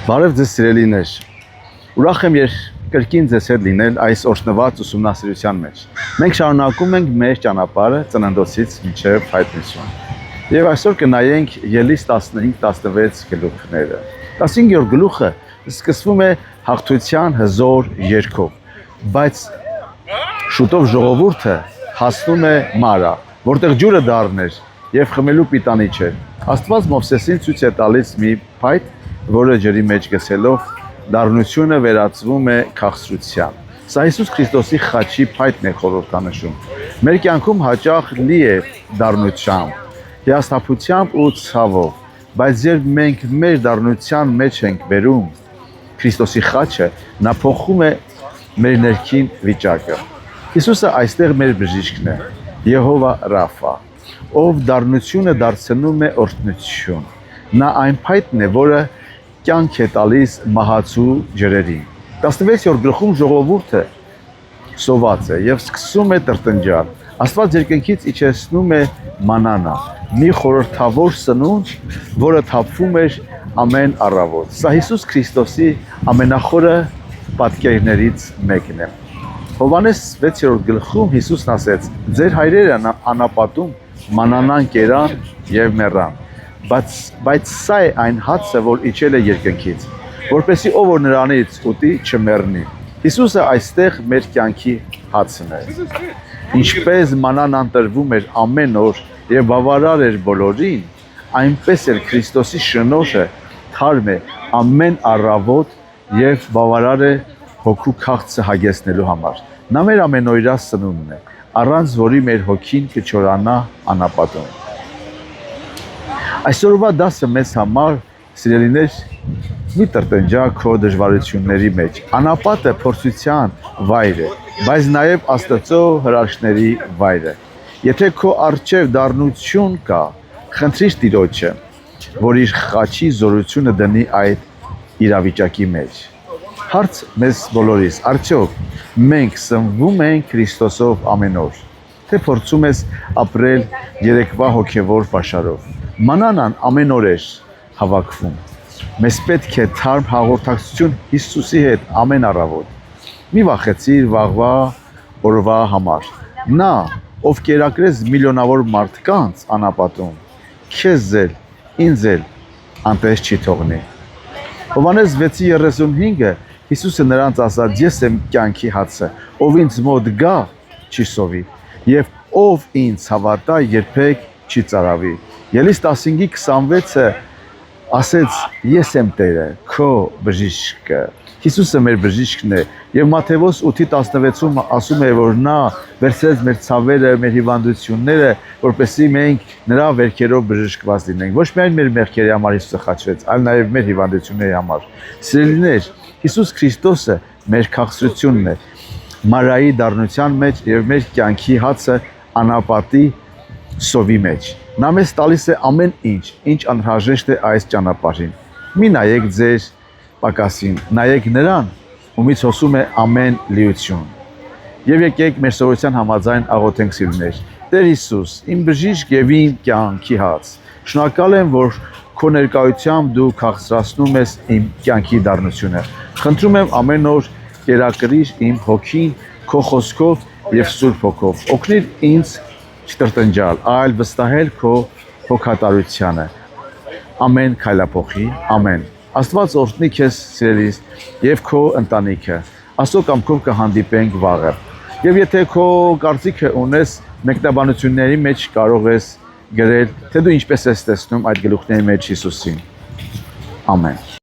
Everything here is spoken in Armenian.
Բարև ձեզ սիրելիներ, ուրախ եմ կրկին ձեզ հետ լինել այս օրհնված ուսումնասիրության մեջ։ Մենք շարունակում ենք մեր ճանապարհը ծննդոցից մինչև հայտնություն։ Եվ այսօր կնայենք Ելիս 15-16 գլուխները։ 15-րդ գլուխը սկսվում է հաղթության հզոր երգով, բայց շուտով ժողովուրդը հասնում է Մարա, որտեղ ջուրը դառներ եւ խմելու պիտանի չէ։ Աստված Մովսեսին ցույց է տալիս մի փայտ, որը ջրի մեջ գցելով դառնությունը վերածվում է քաղցրության։ Սա Հիսուս Քրիստոսի խաչի փայտն է խորհրդանշում։ Մեր կյանքում հաճախ լի է դառնությամբ, հիասթափությամբ ու ցավով, բայց երբ մենք մեր դառնության մեջ ենք բերում Քրիստոսի խաչը, նա փոխում է մեր ներքին վիճակը։ Հիսուսը այստեղ մեր բժիշկն է, Եհովա Ռաֆա, ով դառնությունը դարձնում է օրհնություն։ Նա այն փայտն է, որը կյանք է տալիս մահացու ջրերին։ 16-րդ գլխում ժողովուրդը սոված է եւ սկսում է տրտնջալ։ Աստված երկնքից իջեցնում է մանանա, մի խորհրդավոր սնունդ, որը թափվում էր ամեն առավոտ։ Սա Հիսուս Քրիստոսի ամենախորը պատկերներից մեկն է։ Հովհաննես 6-րդ գլխում Հիսուսն ասեց. «Ձեր հայրերը անապատում մանանան կերան եւ մեռան, բայց սա է այն հացը, որ իջել է երկնքից, որպեսզի ով որ նրանից ուտի չմեռնի»։ Հիսուսը այստեղ մեր կյանքի հացն է։ Ինչպես մանան անտրվում էր ամեն օր եւ բավարար էր բոլորին, այնպես էլ Քրիստոսի շնորհը թարմ է ամեն առավոտ եւ բավարար է հոգու քաղցը հագեցնելու համար։ Նա մեր ամենօրյա սնունդն է, առանց որի մեր հոգին կչորանա անապատում։ Այսօրվա դասը մեզ համար, սիրելիներ, մի տրտնջա քո դժվարությունների մեջ։ Անապատը փորձության վայր է, բայց նաև Աստծո հրաշքների վայր է։ Եթե քո առջև դառնություն կա, խնդրիր Տիրոջը, որ իր խաչի զորությունը դնի այդ իրավիճակի մեջ։ Հարց մեզ բոլորիս, արդյոք մենք սնվում ենք Քրիստոսով ամեն օր, թե փորձում ես ապրել երեկվա հոգևոր պաշարով։ Մանանան ամեն օր է հավաքվում։ Մեզ պետք է թարմ հաղորդակցություն Հիսուսի հետ ամեն առավոտ։ Մի վախեցիր վաղվա օրվա համար։ Նա, ով կերակրեց միլիոնավոր մարդկանց անապատում, քեզ էլ, ինձ էլ անտես չի թողնի։ Հովհաննես 6:35-ը Հիսուսը նրանց ասաց. «Ես եմ կյանքի հացը, ով ինձ մոտ գա, չի սովի, եւ ով ինձ հավատա, երբեք չի ծարավի»։ Ելիս 15:26-ը ասեց. «Ես եմ Տերը, քո բժիշկը»։ Հիսուսը մեր բժիշկն է, եւ Մատթեոս 8:16-ում ասում է, որ նա վերցրեց մեր ցավերը, մեր հիվանդությունները, որպեսզի մենք նրա վերքերով բժշկված լինենք։ Ոչ միայն մեր մեղքերի համար Հիսուսը խաչվեց, այլ նաեւ մեր հիվանդությունների համար։ Սիրելիներ, Հիսուս Քրիստոսը մեր քաղցրությունն է, Մարայի դառնության մեջ եւ մեր կյանքի հացը անապատի սովի մեջ։ Նա մեզ տալիս է ամեն ինչ անհրաժեշտ է այս ճանապարհին։ Մի նայեք ձեր պակասին, նայեք նրան, ումից հոսում է ամեն լիություն։ Եվ եկեք մեր սովորության համաձայն աղոթենք սիրուներ։ Տեր Հիսուս, իմ բժիշկ եւ իմ կյանքի հաց, շնորհակալ եմ, որ քո ներկայությամբ դու քաղցրացնում ես իմ կյանքի դառնությունը։ Խնդրում եմ ամեն օր կերակրիր իմ հոգին քո խոսքով եւ Սուրբ Հոգով։ Օգնիր ինձ չտրտնջալ, այլ վստահել քո հոգատարությանը։ Ամեն քայլափոխի, ամեն։ Աստված օրհնի քեզ, սիրելիս, եւ քո ընտանիքը։ Աստծո կամքով կհանդիպենք վաղը։ Եվ եթե քո կարծիքը ունես, մեկնաբանությունների մեջ կարող ես գրել, թե դու ինչպես ես տեսնում այդ գլուխների մեջ Հիսուսին։ Ամեն։